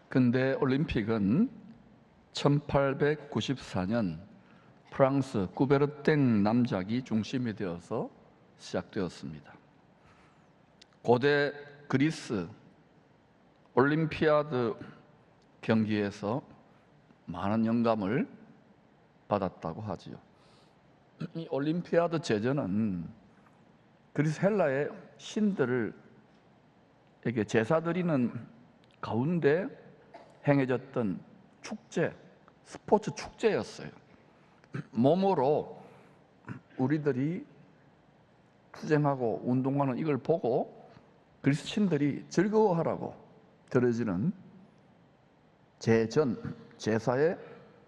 근대 올림픽은 1894년 프랑스 꾸베르땡 남작이 중심이 되어서 시작되었습니다. 고대 그리스 올림피아드 경기에서 많은 영감을 받았다고 하지요. 이 올림피아드 제전은 그리스 헬라의 신들에게 제사 드리는 가운데 행해졌던 축제, 스포츠 축제였어요. 몸으로 우리들이 투쟁하고 운동하는 이걸 보고 그리스 신들이 즐거워하라고 드려지는 제전, 제사의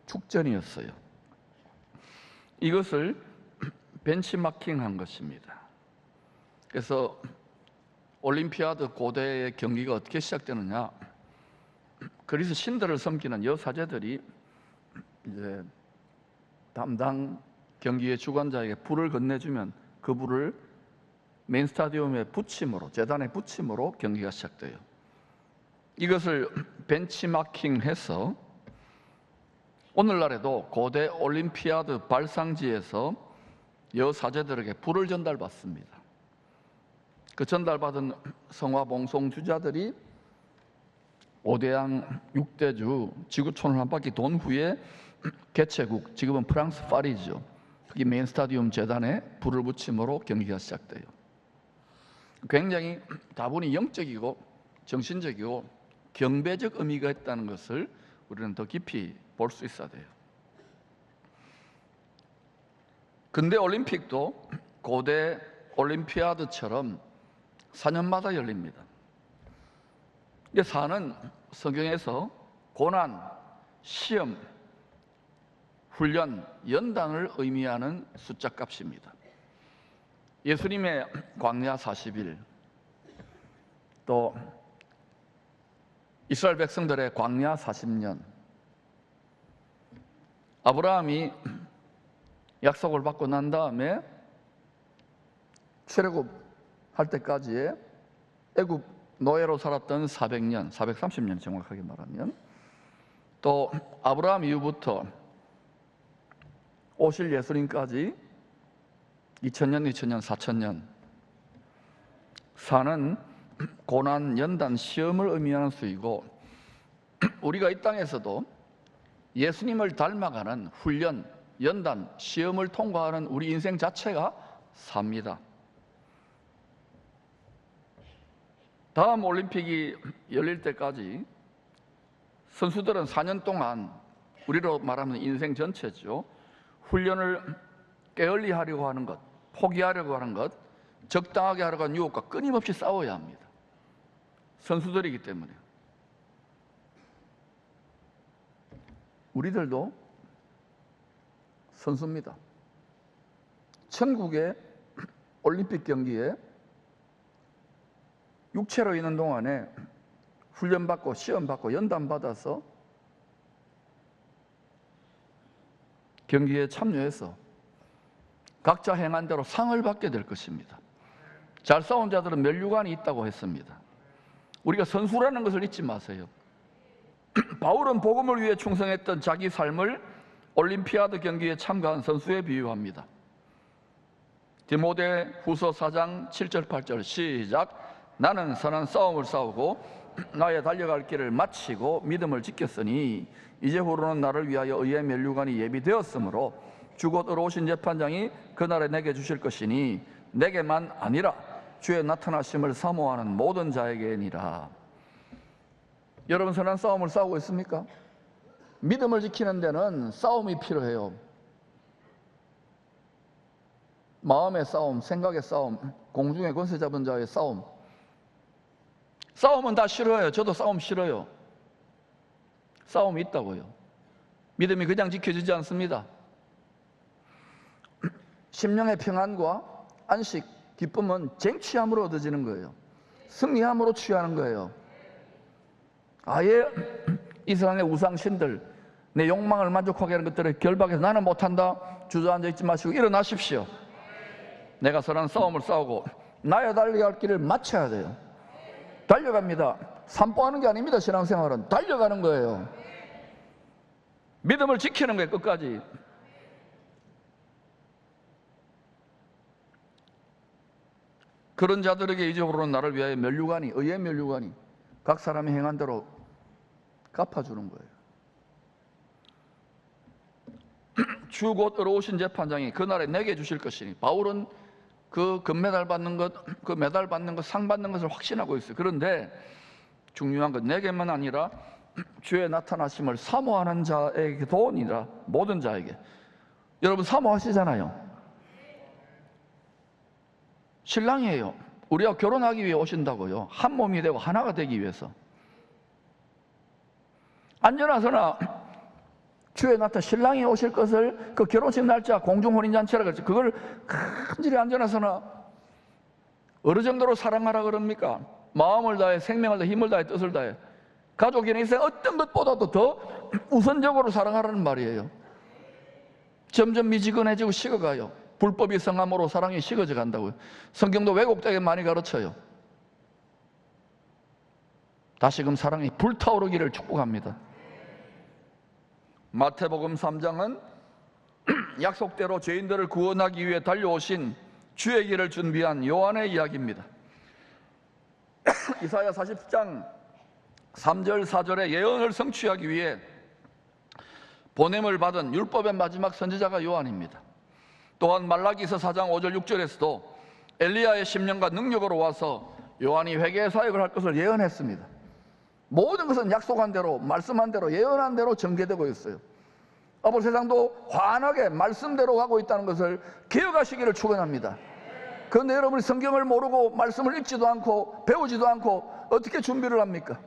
축전이었어요. 이것을 벤치마킹한 것입니다. 그래서 올림피아드 고대의 경기가 어떻게 시작되느냐? 그리스 신들을 섬기는 여사제들이 이제 담당 경기의 주관자에게 불을 건네주면 그 불을 메인 스타디움의 부침으로, 제단의 부침으로 경기가 시작돼요. 이것을 벤치마킹해서 오늘날에도 고대 올림피아드 발상지에서 여사제들에게 불을 전달받습니다. 그 전달받은 성화 봉송 주자들이 5대양 6대주 지구촌을 한 바퀴 돈 후에 개최국, 지금은 프랑스 파리죠. 거기 메인 스타디움 재단에 불을 붙임으로 경기가 시작돼요. 굉장히 다분히 영적이고 정신적이고 경배적 의미가 있다는 것을 우리는 더 깊이 볼 수 있어야 돼요. 근대 올림픽도 고대 올림피아드처럼 4년마다 열립니다. 이 4는 성경에서 고난, 시험, 훈련, 연단을 의미하는 숫자 값입니다. 예수님의 광야 40일, 또 이스라엘 백성들의 광야 40년, 아브라함이 약속을 받고 난 다음에 출애굽할 때까지의 애굽 노예로 살았던 400년, 430년 정확하게 말하면, 또 아브라함 이후부터 오실 예수님까지 2000년, 2000년, 4000년. 4는 고난, 연단, 시험을 의미하는 수이고, 우리가 이 땅에서도 예수님을 닮아가는 훈련, 연단, 시험을 통과하는 우리 인생 자체가 4입니다. 다음 올림픽이 열릴 때까지 선수들은 4년 동안, 우리로 말하면 인생 전체죠, 훈련을 게을리하려고 하는 것, 포기하려고 하는 것, 적당하게 하려고 하는 유혹과 끊임없이 싸워야 합니다. 선수들이기 때문에. 우리들도 선수입니다. 천국의 올림픽 경기에 육체로 있는 동안에 훈련받고 시험받고 연단받아서 경기에 참여해서 각자 행한 대로 상을 받게 될 것입니다. 잘 싸운 자들은 면류관이 있다고 했습니다. 우리가 선수라는 것을 잊지 마세요. 바울은 복음을 위해 충성했던 자기 삶을 올림피아드 경기에 참가한 선수에 비유합니다. 디모데 후서 4장 7절 8절 시작. 나는 선한 싸움을 싸우고 나의 달려갈 길을 마치고 믿음을 지켰으니 이제후로는 나를 위하여 의의 면류관이 예비되었으므로 주곧 의로우신 재판장이 그날에 내게 주실 것이니 내게만 아니라 주의 나타나심을 사모하는 모든 자에게니라. 여러분, 선한 싸움을 싸우고 있습니까? 믿음을 지키는 데는 싸움이 필요해요. 마음의 싸움, 생각의 싸움, 공중의 권세 잡은 자의 싸움. 싸움은 다 싫어해요. 저도 싸움 싫어요. 싸움이 있다고요. 믿음이 그냥 지켜지지 않습니다. 심령의 평안과 안식, 기쁨은 쟁취함으로 얻어지는 거예요. 승리함으로 취하는 거예요. 아예 이 세상의 우상신들, 내 욕망을 만족하게 하는 것들을 결박해서 나는 못한다 주저앉아 있지 마시고 일어나십시오. 내가 선한 싸움을 싸우고 나의 달려갈 길을 마쳐야 돼요. 달려갑니다. 산보하는 게 아닙니다. 신앙생활은 달려가는 거예요. 믿음을 지키는 거예요. 끝까지. 그런 자들에게 이제부로는 나를 위하여 면류관이, 의의 면류관이 각 사람이 행한 대로 갚아주는 거예요. 주 곧 의로우신 재판장이 그날에 내게 주실 것이니, 바울은 그 금메달 받는 것, 그 메달 받는 것, 상 받는 것을 확신하고 있어요. 그런데 중요한 건 내게만 아니라 주의 나타나심을 사모하는 자에게도니라, 모든 자에게. 여러분 사모하시잖아요. 신랑이에요. 우리가 결혼하기 위해 오신다고요. 한 몸이 되고 하나가 되기 위해서. 안전하서나 주의 나타 신랑이 오실 것을, 그 결혼식 날짜 공중혼인잔치라 그랬죠. 그걸 간절히 안전하서나 어느 정도로 사랑하라 그럽니까? 마음을 다해, 생명을 다해, 힘을 다해, 뜻을 다해. 가족이 있어요. 어떤 것보다도 더 우선적으로 사랑하라는 말이에요. 점점 미지근해지고 식어가요. 불법이 성함으로 사랑이 식어져 간다고요. 성경도 왜곡되게 많이 가르쳐요. 다시금 사랑이 불타오르기를 축복합니다. 마태복음 3장은 약속대로 죄인들을 구원하기 위해 달려오신 주의 길을 준비한 요한의 이야기입니다. 이사야 40장 3절 4절의 예언을 성취하기 위해 보냄을 받은 율법의 마지막 선지자가 요한입니다. 또한 말라기서 4장 5절 6절에서도 엘리야의 심령과 능력으로 와서 요한이 회개의 사역을 할 것을 예언했습니다. 모든 것은 약속한 대로, 말씀한 대로, 예언한 대로 전개되고 있어요. 앞으로 세상도 환하게 말씀대로 가고 있다는 것을 기억하시기를 축원합니다. 그런데 여러분이 성경을 모르고 말씀을 읽지도 않고 배우지도 않고 어떻게 준비를 합니까?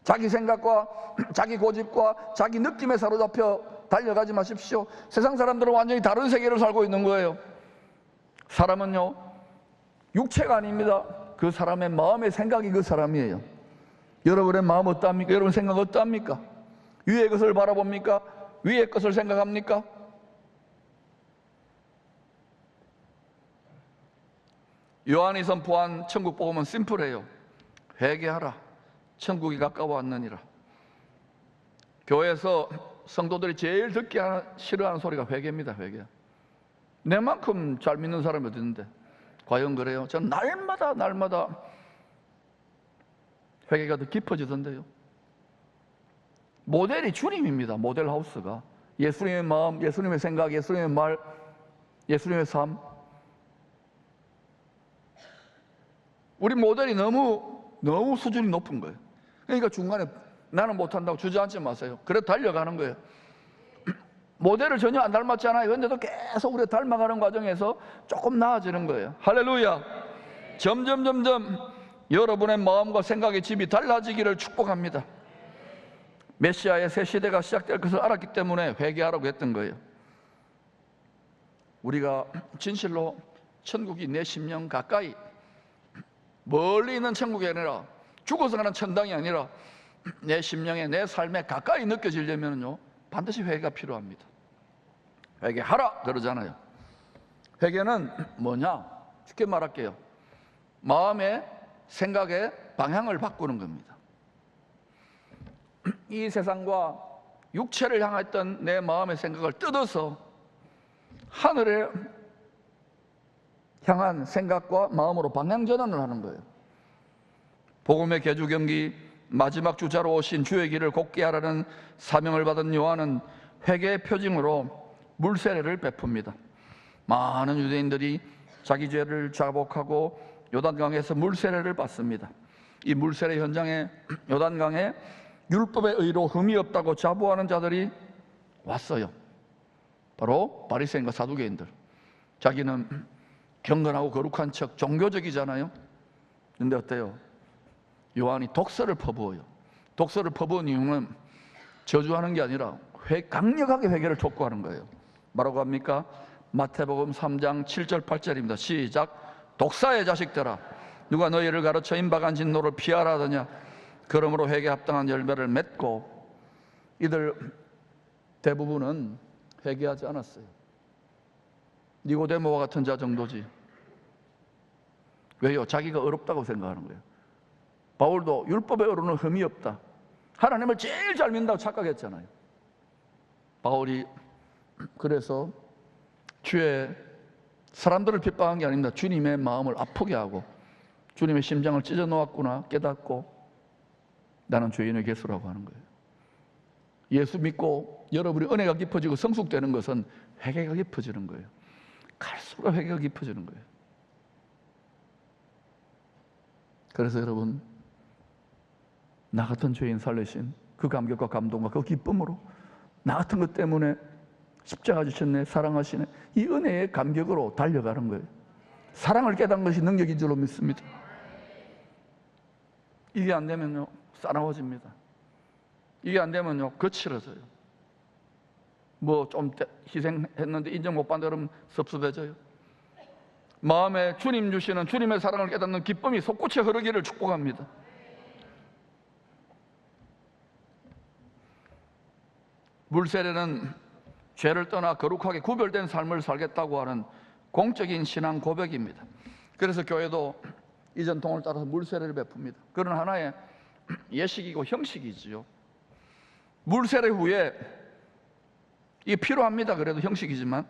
자기 생각과 자기 고집과 자기 느낌에 사로잡혀 달려가지 마십시오. 세상 사람들은 완전히 다른 세계를 살고 있는 거예요. 사람은요, 육체가 아닙니다. 그 사람의 마음의 생각이 그 사람이에요. 여러분의 마음 어떠합니까? 여러분 생각 어떠합니까? 위의 것을 바라봅니까? 위의 것을 생각합니까? 요한이 선포한 천국 복음은 심플해요. 회개하라, 천국이 가까워 왔느니라. 교회에서 성도들이 제일 듣기 싫어하는 소리가 회개입니다. 회개. 내만큼 잘 믿는 사람이 어디 있는데? 과연 그래요? 저는 날마다 회개가 더 깊어지던데요. 모델이 주님입니다. 모델 하우스가. 예수님의 마음, 예수님의 생각, 예수님의 말, 예수님의 삶. 우리 모델이 너무 수준이 높은 거예요. 그러니까 중간에 나는 못한다고 주저앉지 마세요. 그래도 달려가는 거예요. 모델을 전혀 안 닮았잖아요. 그런데도 계속 우리가 닮아가는 과정에서 조금 나아지는 거예요. 할렐루야. 점점 여러분의 마음과 생각의 집이 달라지기를 축복합니다. 메시아의 새 시대가 시작될 것을 알았기 때문에 회개하라고 했던 거예요. 우리가 진실로 천국이 내 심령 가까이, 멀리 있는 천국이 아니라, 죽어서 가는 천당이 아니라 내 심령에, 내 삶에 가까이 느껴지려면요, 반드시 회개가 필요합니다. 회개하라 그러잖아요. 회개는 뭐냐? 쉽게 말할게요. 마음의, 생각의 방향을 바꾸는 겁니다. 이 세상과 육체를 향했던 내 마음의 생각을 뜯어서 하늘에 향한 생각과 마음으로 방향전환을 하는 거예요. 복음의 개주 경기 마지막 주자로 오신 주의 길을 곱게 하라는 사명을 받은 요한은 회개의 표징으로 물세례를 베풉니다. 많은 유대인들이 자기 죄를 자복하고 요단강에서 물세례를 받습니다. 이 물세례 현장에, 요단강에 율법의 의로 흠이 없다고 자부하는 자들이 왔어요. 바로 바리새인과 사두개인들. 자기는 경건하고 거룩한 척 종교적이잖아요. 근데 어때요? 요한이 독서를 퍼부어요. 독서를 퍼부은 이유는 저주하는 게 아니라 강력하게 회개를 촉구하는 거예요. 뭐라고 합니까? 마태복음 3장 7절 8절입니다. 시작. 독사의 자식들아, 누가 너희를 가르쳐 임박한 진노를 피하라 하더냐? 그러므로 회개에 합당한 열매를 맺고. 이들 대부분은 회개하지 않았어요. 니고데모와 같은 자 정도지. 왜요? 자기가 어렵다고 생각하는 거예요. 바울도 율법에 어루는 흠이 없다. 하나님을 제일 잘 믿는다고 착각했잖아요. 바울이 그래서 주의 사람들을 핍박한 게 아닙니다. 주님의 마음을 아프게 하고 주님의 심장을 찢어 놓았구나 깨닫고 나는 죄인의 개수라고 하는 거예요. 예수 믿고 여러분이 은혜가 깊어지고 성숙되는 것은 회개가 깊어지는 거예요. 갈수록 회개가 깊어지는 거예요. 그래서 여러분, 나 같은 죄인 살리신 그 감격과 감동과 그 기쁨으로 나 같은 것 때문에 십자가 지셨네, 사랑하시네, 이 은혜의 감격으로 달려가는 거예요. 사랑을 깨닫는 것이 능력인 줄로 믿습니다. 이게 안 되면요 싸나워집니다. 이게 안 되면요 거칠어져요. 뭐 좀 희생했는데 인정 못 받는 여러분 섭섭해져요. 마음에 주님 주시는 주님의 사랑을 깨닫는 기쁨이 솟구쳐 흐르기를 축복합니다. 물세례는 죄를 떠나 거룩하게 구별된 삶을 살겠다고 하는 공적인 신앙 고백입니다. 그래서 교회도 이 전통을 따라서 물세례를 베풉니다. 그런 하나의 예식이고 형식이지요. 물세례 후에 이게 필요합니다. 그래도 형식이지만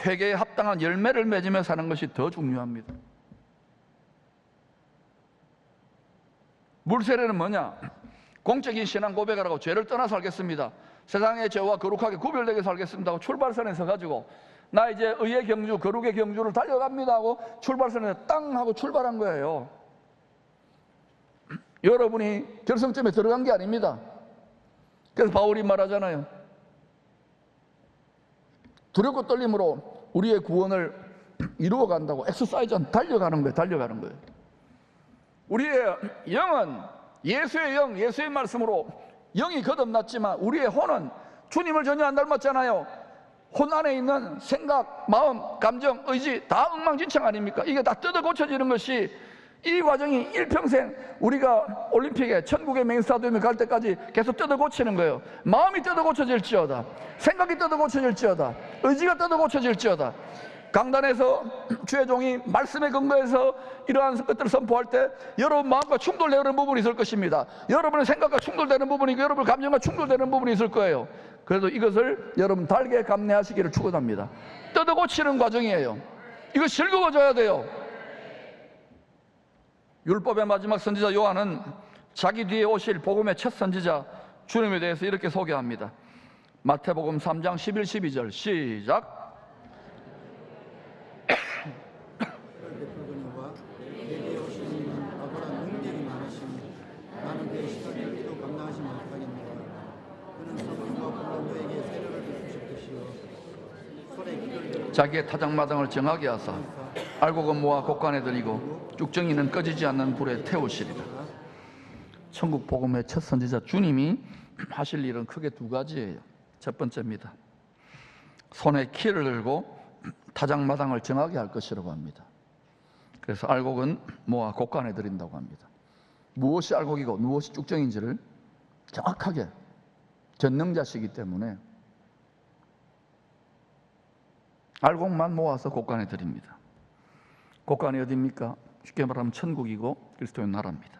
회개에 합당한 열매를 맺으며 사는 것이 더 중요합니다. 물세례는 뭐냐? 공적인 신앙 고백을 하고 죄를 떠나 살겠습니다, 세상의 죄와 거룩하게 구별되게 살겠습니다 하고 출발선에 서가지고 나 이제 의의 경주, 거룩의 경주를 달려갑니다 하고 출발선에 땅 하고 출발한 거예요. 여러분이 결승점에 들어간 게 아닙니다. 그래서 바울이 말하잖아요. 두렵고 떨림으로 우리의 구원을 이루어간다고. 엑서사이즈는 달려가는 거예요. 달려가는 거예요. 우리의 영은 예수의 영, 예수의 말씀으로 영이 거듭났지만 우리의 혼은 주님을 전혀 안 닮았잖아요. 혼 안에 있는 생각, 마음, 감정, 의지 다 엉망진창 아닙니까? 이게 다 뜯어 고쳐지는 것이, 이 과정이 일평생 우리가 올림픽에 천국의 메인 스타디움에 갈 때까지 계속 뜯어 고치는 거예요. 마음이 뜯어 고쳐질지어다, 생각이 뜯어 고쳐질지어다, 의지가 뜯어 고쳐질지어다. 강단에서 주의 종이 말씀에 근거해서 이러한 것들을 선포할 때 여러분 마음과 충돌되는 부분이 있을 것입니다. 여러분의 생각과 충돌되는 부분이 있고 여러분의 감정과 충돌되는 부분이 있을 거예요. 그래도 이것을 여러분 달게 감내하시기를 축원합니다. 뜯어 고치는 과정이에요. 이거 즐거워져야 돼요. 율법의 마지막 선지자 요한은 자기 뒤에 오실 복음의 첫 선지자 주님에 대해서 이렇게 소개합니다. 마태복음 3장 11, 12절 시작. 자기의 타작마당을 정하게 하사 알곡은 모아 곡간에 들이고 쭉정이는 꺼지지 않는 불에 태우시리라. 천국 복음의 첫 선지자 주님이 하실 일은 크게 두 가지예요. 첫 번째입니다. 손에 키를 들고 타작마당을 정하게 할 것이라고 합니다. 그래서 알곡은 모아 곡간에 들인다고 합니다. 무엇이 알곡이고 무엇이 쭉정인지를 정확하게 전능자시기 때문에 알곡만 모아서 곡간에 드립니다. 곡간이 어디입니까? 쉽게 말하면 천국이고 그리스도의 나라입니다.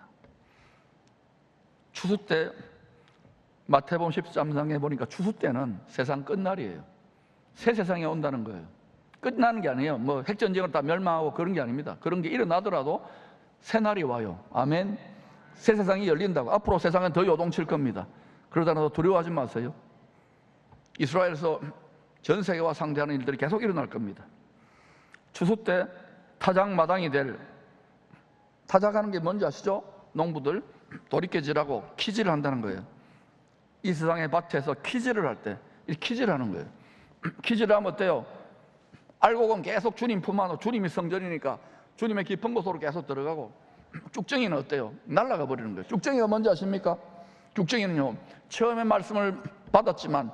추수 때 마태복음 13장에 보니까 추수 때는 세상 끝날이에요. 새 세상에 온다는 거예요. 끝나는 게 아니에요. 뭐 핵전쟁을 다 멸망하고 그런 게 아닙니다. 그런 게 일어나더라도 새 날이 와요. 아멘. 새 세상이 열린다고. 앞으로 세상은 더 요동칠 겁니다. 그러다가 두려워하지 마세요. 이스라엘에서 전 세계와 상대하는 일들이 계속 일어날 겁니다. 추수 때 타작마당이 될, 타작하는 게 뭔지 아시죠? 농부들 돌이켜지라고 키질을 한다는 거예요. 이 세상의 밭에서 키질을 할 때 이 키질을 하는 거예요. 키질을 하면 어때요? 알곡은 계속 주님 품 안으로, 주님이 성전이니까 주님의 깊은 곳으로 계속 들어가고, 쭉정이는 어때요? 날아가 버리는 거예요. 쭉정이가 뭔지 아십니까? 쭉정이는요, 처음에 말씀을 받았지만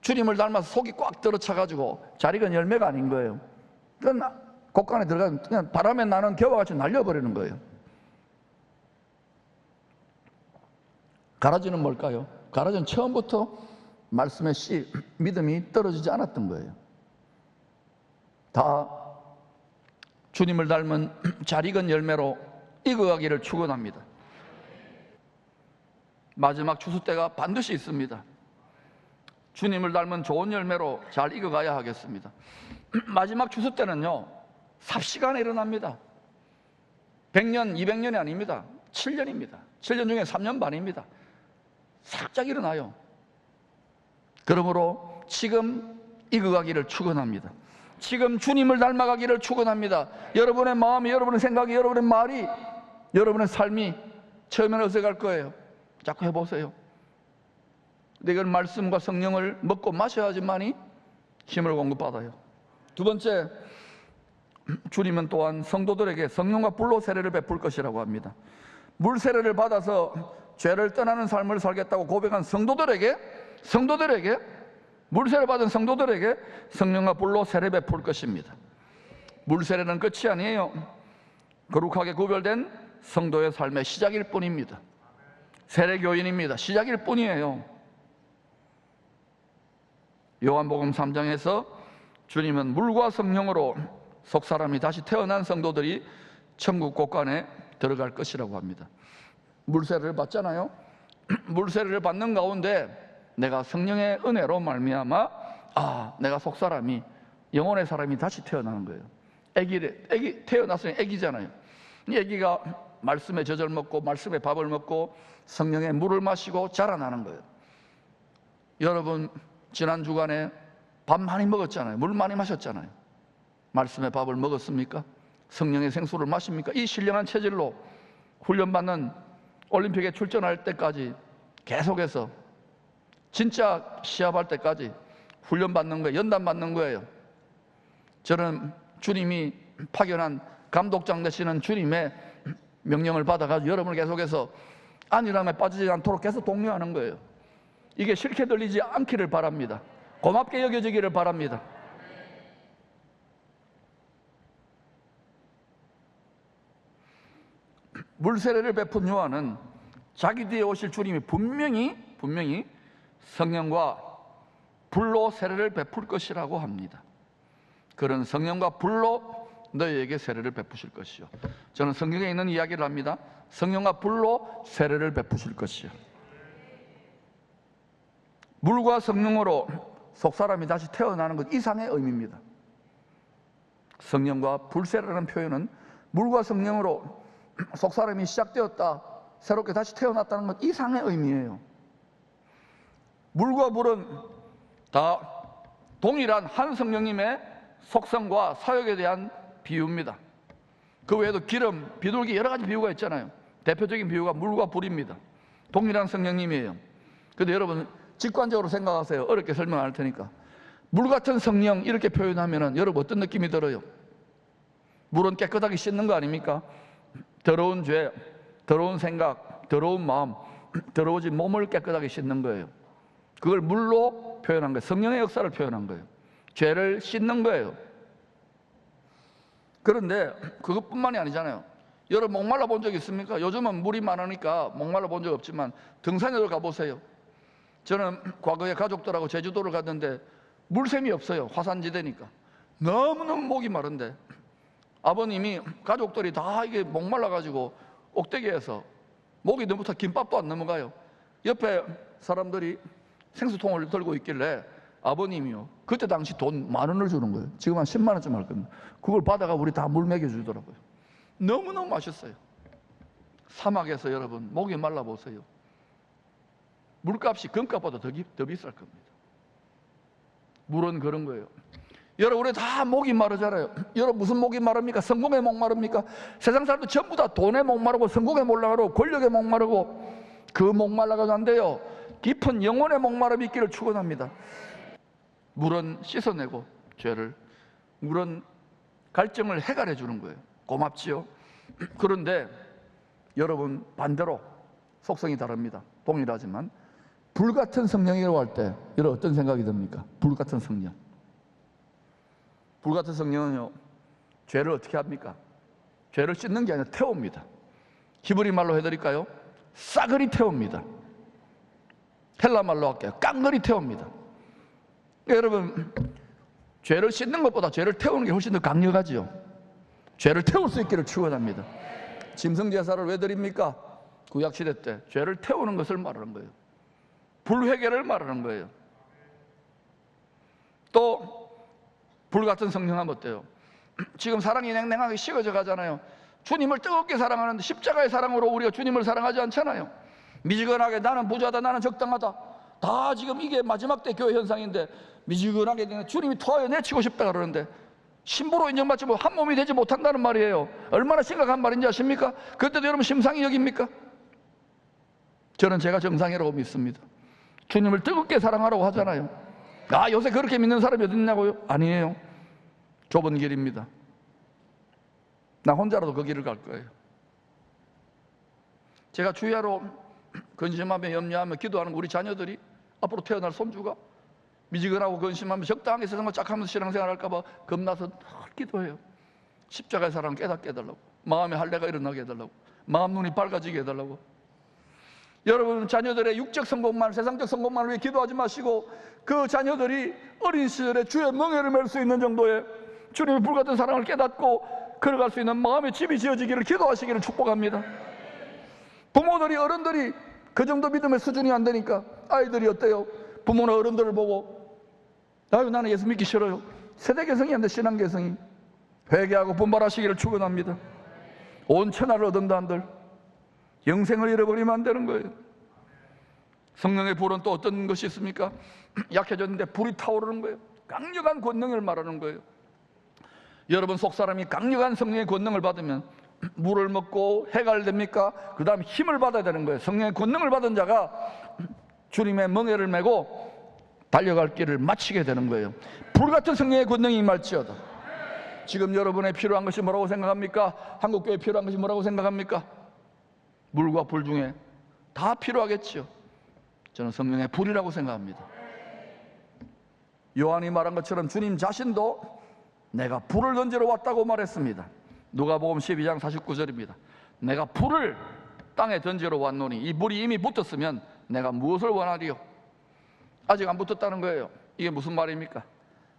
주님을 닮아서 속이 꽉 들어차가지고 잘 익은 열매가 아닌 거예요. 그건 곡간에 들어가면 그냥 바람에 나는 겨와 같이 날려버리는 거예요. 가라지는 뭘까요? 가라지는 처음부터 말씀의 씨, 믿음이 떨어지지 않았던 거예요. 다 주님을 닮은 잘 익은 열매로 익어가기를 축원합니다. 마지막 추수 때가 반드시 있습니다. 주님을 닮은 좋은 열매로 잘 익어가야 하겠습니다. 마지막 추수 때는요, 삽시간에 일어납니다. 100년, 200년이 아닙니다. 7년입니다. 7년 중에 3년 반입니다. 살짝 일어나요. 그러므로 지금 익어가기를 축원합니다. 지금 주님을 닮아가기를 축원합니다. 여러분의 마음이, 여러분의 생각이, 여러분의 말이, 여러분의 삶이 처음에는 어색할 거예요. 자꾸 해보세요. 내가 말씀과 성령을 먹고 마셔야지만이 힘을 공급받아요. 두 번째, 주님은 또한 성도들에게 성령과 불로 세례를 베풀 것이라고 합니다. 물 세례를 받아서 죄를 떠나는 삶을 살겠다고 고백한 성도들에게 물 세례 받은 성도들에게 성령과 불로 세례 베풀 것입니다. 물 세례는 끝이 아니에요. 거룩하게 구별된 성도의 삶의 시작일 뿐입니다. 세례교인입니다. 시작일 뿐이에요. 요한복음 3장에서 주님은 물과 성령으로 속사람이 다시 태어난 성도들이 천국 곳간에 들어갈 것이라고 합니다. 물세례를 받잖아요. 물세례를 받는 가운데 내가 성령의 은혜로 말미암아 내가 속사람이, 영혼의 사람이 다시 태어나는 거예요. 애기 태어났으니 애기잖아요. 이 애기가 말씀의 젖을 먹고 말씀의 밥을 먹고 성령의 물을 마시고 자라나는 거예요. 여러분 지난 주간에 밥 많이 먹었잖아요. 물 많이 마셨잖아요. 말씀의 밥을 먹었습니까? 성령의 생수를 마십니까? 이 신령한 체질로 훈련받는 올림픽에 출전할 때까지 계속해서 진짜 시합할 때까지 훈련받는 거예요. 연단받는 거예요. 저는 주님이 파견한 감독장 되시는 주님의 명령을 받아가지고 여러분을 계속해서 안일함에 빠지지 않도록 계속 독려하는 거예요. 이게 싫게 들리지 않기를 바랍니다. 고맙게 여겨지기를 바랍니다. 물세례를 베푼 요한은 자기 뒤에 오실 주님이 분명히 성령과 불로 세례를 베풀 것이라고 합니다. 그런 성령과 불로 너희에게 세례를 베푸실 것이요. 저는 성경에 있는 이야기를 합니다. 성령과 불로 세례를 베푸실 것이요. 물과 성령으로 속사람이 다시 태어나는 것 이상의 의미입니다. 성령과 불세례라는 표현은 물과 성령으로 속사람이 시작되었다, 새롭게 다시 태어났다는 것 이상의 의미예요. 물과 물은 다 동일한 한 성령님의 속성과 사역에 대한 비유입니다. 그 외에도 기름, 비둘기 여러 가지 비유가 있잖아요. 대표적인 비유가 물과 불입니다. 동일한 성령님이에요. 그런데 여러분 직관적으로 생각하세요. 어렵게 설명 안 할 테니까. 물 같은 성령 이렇게 표현하면 여러분 어떤 느낌이 들어요? 물은 깨끗하게 씻는 거 아닙니까? 더러운 죄, 더러운 생각, 더러운 마음, 더러워진 몸을 깨끗하게 씻는 거예요. 그걸 물로 표현한 거예요. 성령의 역사를 표현한 거예요. 죄를 씻는 거예요. 그런데 그것뿐만이 아니잖아요. 여러분 목말라 본 적 있습니까? 요즘은 물이 많으니까 목말라 본 적 없지만 등산에 가보세요. 저는 과거에 가족들하고 제주도를 갔는데 물샘이 없어요. 화산지대니까. 너무너무 목이 마른데 아버님이 가족들이 다 이게 목말라가지고 옥대기에서 목이 넘어서 김밥도 안 넘어가요. 옆에 사람들이 생수통을 들고 있길래 아버님이요, 그때 당시 돈 10,000원을 주는 거예요. 지금 한 10만 원쯤 할 겁니다. 그걸 받아가 우리 다 물 먹여주더라고요. 너무너무 맛있어요. 사막에서 여러분 목이 말라보세요. 물값이 금값보다 더 비쌀 겁니다. 물은 그런 거예요. 여러분 우리 다 목이 마르잖아요. 여러분 무슨 목이 마릅니까? 성공에 목마릅니까? 세상 사람들 전부 다 돈에 목마르고 성공에 목마르고 권력에 목마르고 그 목말라가지고 안 돼요. 깊은 영혼의 목마름이 있기를 축원합니다. 물은 씻어내고 죄를, 물은 갈증을 해결해 주는 거예요. 고맙지요? 그런데 여러분 반대로 속성이 다릅니다. 동일하지만 불같은 성령이라고 할 때 여러분 어떤 생각이 듭니까? 불같은 성령. 불같은 성령은요, 죄를 어떻게 합니까? 죄를 씻는 게 아니라 태웁니다. 히브리 말로 해드릴까요? 싸그리 태웁니다. 헬라 말로 할게요. 깡그리 태웁니다. 여러분 죄를 씻는 것보다 죄를 태우는 게 훨씬 더 강력하지요. 죄를 태울 수 있기를 축원합니다. 짐승제사를 왜 드립니까? 구약시대 때 죄를 태우는 것을 말하는 거예요. 불회개를 말하는 거예요. 또 불같은 성령하면 어때요? 지금 사랑이 냉랭하게 식어져 가잖아요. 주님을 뜨겁게 사랑하는데 십자가의 사랑으로 우리가 주님을 사랑하지 않잖아요. 미지근하게 나는 부자다, 나는 적당하다, 다 지금 이게 마지막 때 교회 현상인데, 미지근하게 주님이 토하여 내치고 싶다 그러는데 신부로 인정받지 뭐 한 몸이 되지 못한다는 말이에요. 얼마나 심각한 말인지 아십니까? 그때도 여러분 심상히 여깁니까? 저는 제가 정상이라고 믿습니다. 주님을 뜨겁게 사랑하라고 하잖아요. 아, 요새 그렇게 믿는 사람이 어디 있냐고요? 아니에요. 좁은 길입니다. 나 혼자라도 그 길을 갈 거예요. 제가 주야로 근심하며 염려하며 기도하는 우리 자녀들이 앞으로 태어날 손주가 미지근하고 근심하며 적당하게 세상을 짝하면서 신앙생활 할까봐 겁나서 늘 기도해요. 십자가의 사랑을 깨닫게 해달라고, 마음의 할례가 일어나게 해달라고, 마음 눈이 밝아지게 해달라고. 여러분 자녀들의 육적 성공만, 세상적 성공만을 위해 기도하지 마시고 그 자녀들이 어린 시절에 주의 멍에를 맬 수 있는 정도의 주님의 불같은 사랑을 깨닫고 걸어갈 수 있는 마음의 집이 지어지기를 기도하시기를 축복합니다. 부모들이, 어른들이 그 정도 믿음의 수준이 안 되니까 아이들이 어때요? 부모나 어른들을 보고 아유 나는 예수 믿기 싫어요. 세대 개성이 안 돼. 신앙 개성이. 회개하고 분발하시기를 축원합니다. 온 천하를 얻은다 한들 영생을 잃어버리면 안 되는 거예요. 성령의 불은 또 어떤 것이 있습니까? 약해졌는데 불이 타오르는 거예요. 강력한 권능을 말하는 거예요. 여러분 속사람이 강력한 성령의 권능을 받으면 물을 먹고 해갈됩니까? 그 다음 힘을 받아야 되는 거예요. 성령의 권능을 받은 자가 주님의 멍에를 메고 달려갈 길을 마치게 되는 거예요. 불같은 성령의 권능이 임할지어다. 지금 여러분의 필요한 것이 뭐라고 생각합니까? 한국교회에 필요한 것이 뭐라고 생각합니까? 물과 불 중에 다 필요하겠죠. 저는 성령의 불이라고 생각합니다. 요한이 말한 것처럼 주님 자신도 내가 불을 던지러 왔다고 말했습니다. 누가복음 12장 49절입니다. 내가 불을 땅에 던지러 왔노니 이 불이 이미 붙었으면 내가 무엇을 원하리요? 아직 안 붙었다는 거예요. 이게 무슨 말입니까?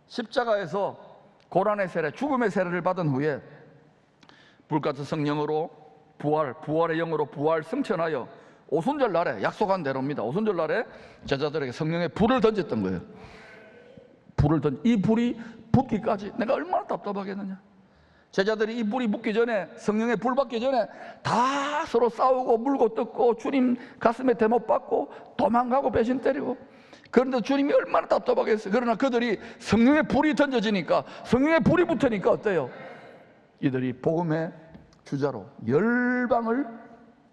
십자가에서 고난의 세례, 죽음의 세례를 받은 후에 불같은 성령으로 부활의 영으로 부활 승천하여 오순절 날에, 약속한 대로입니다. 오순절 날에 제자들에게 성령의 불을 던졌던 거예요. 이 불이 붙기까지 내가 얼마나 답답하겠느냐. 제자들이 이 불이 붙기 전에, 성령의 불 받기 전에 다 서로 싸우고 물고 뜯고 주님 가슴에 대못 받고 도망가고 배신 때리고, 그런데 주님이 얼마나 답답하겠어요. 그러나 그들이 성령의 불이 던져지니까, 성령의 불이 붙으니까 어때요? 이들이 복음의 주자로 열방을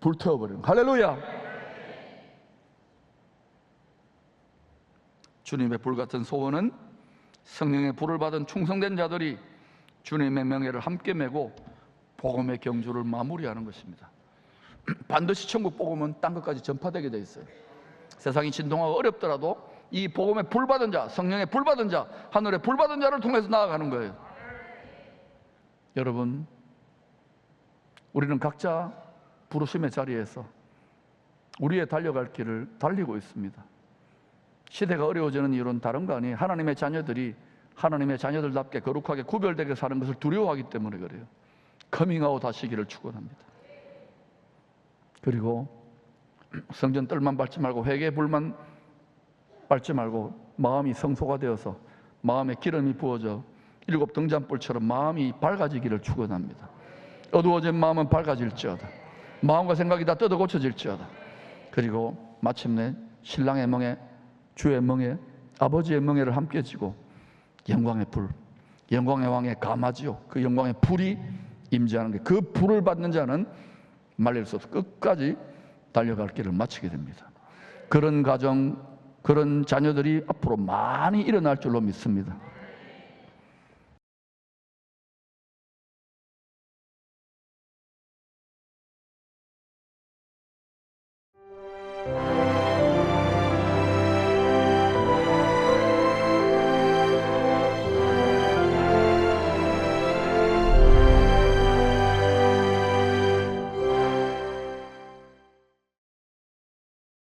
불태워버리는, 할렐루야. 주님의 불같은 소원은 성령의 불을 받은 충성된 자들이 주님의 명예를 함께 메고 복음의 경주를 마무리하는 것입니다. 반드시 천국 복음은 땅 끝까지 전파되게 돼 있어요. 세상이 진동하고 어렵더라도 이 복음의 불 받은 자, 성령의 불 받은 자, 하늘의 불 받은 자를 통해서 나아가는 거예요. 여러분, 우리는 각자 부르심의 자리에서 우리의 달려갈 길을 달리고 있습니다. 시대가 어려워지는 이유는 다른 거 아니에요. 하나님의 자녀들이 하나님의 자녀들답게 거룩하게 구별되게 사는 것을 두려워하기 때문에 그래요. 커밍아웃 하시기를 축원합니다. 그리고 성전 뜰만 밟지 말고 회개의 불만 밟지 말고 마음이 성소가 되어서 마음에 기름이 부어져 일곱 등잔불처럼 마음이 밝아지기를 축원합니다. 어두워진 마음은 밝아질지어다. 마음과 생각이 다 뜯어 고쳐질지어다. 그리고 마침내 신랑의 멍에, 주의 멍에, 아버지의 멍에를 함께 지고 영광의 불, 영광의 왕에 감하지요. 그 영광의 불이 임재하는 게, 그 불을 받는 자는 말릴 수 없어 끝까지 달려갈 길을 마치게 됩니다. 그런 가정, 그런 자녀들이 앞으로 많이 일어날 줄로 믿습니다.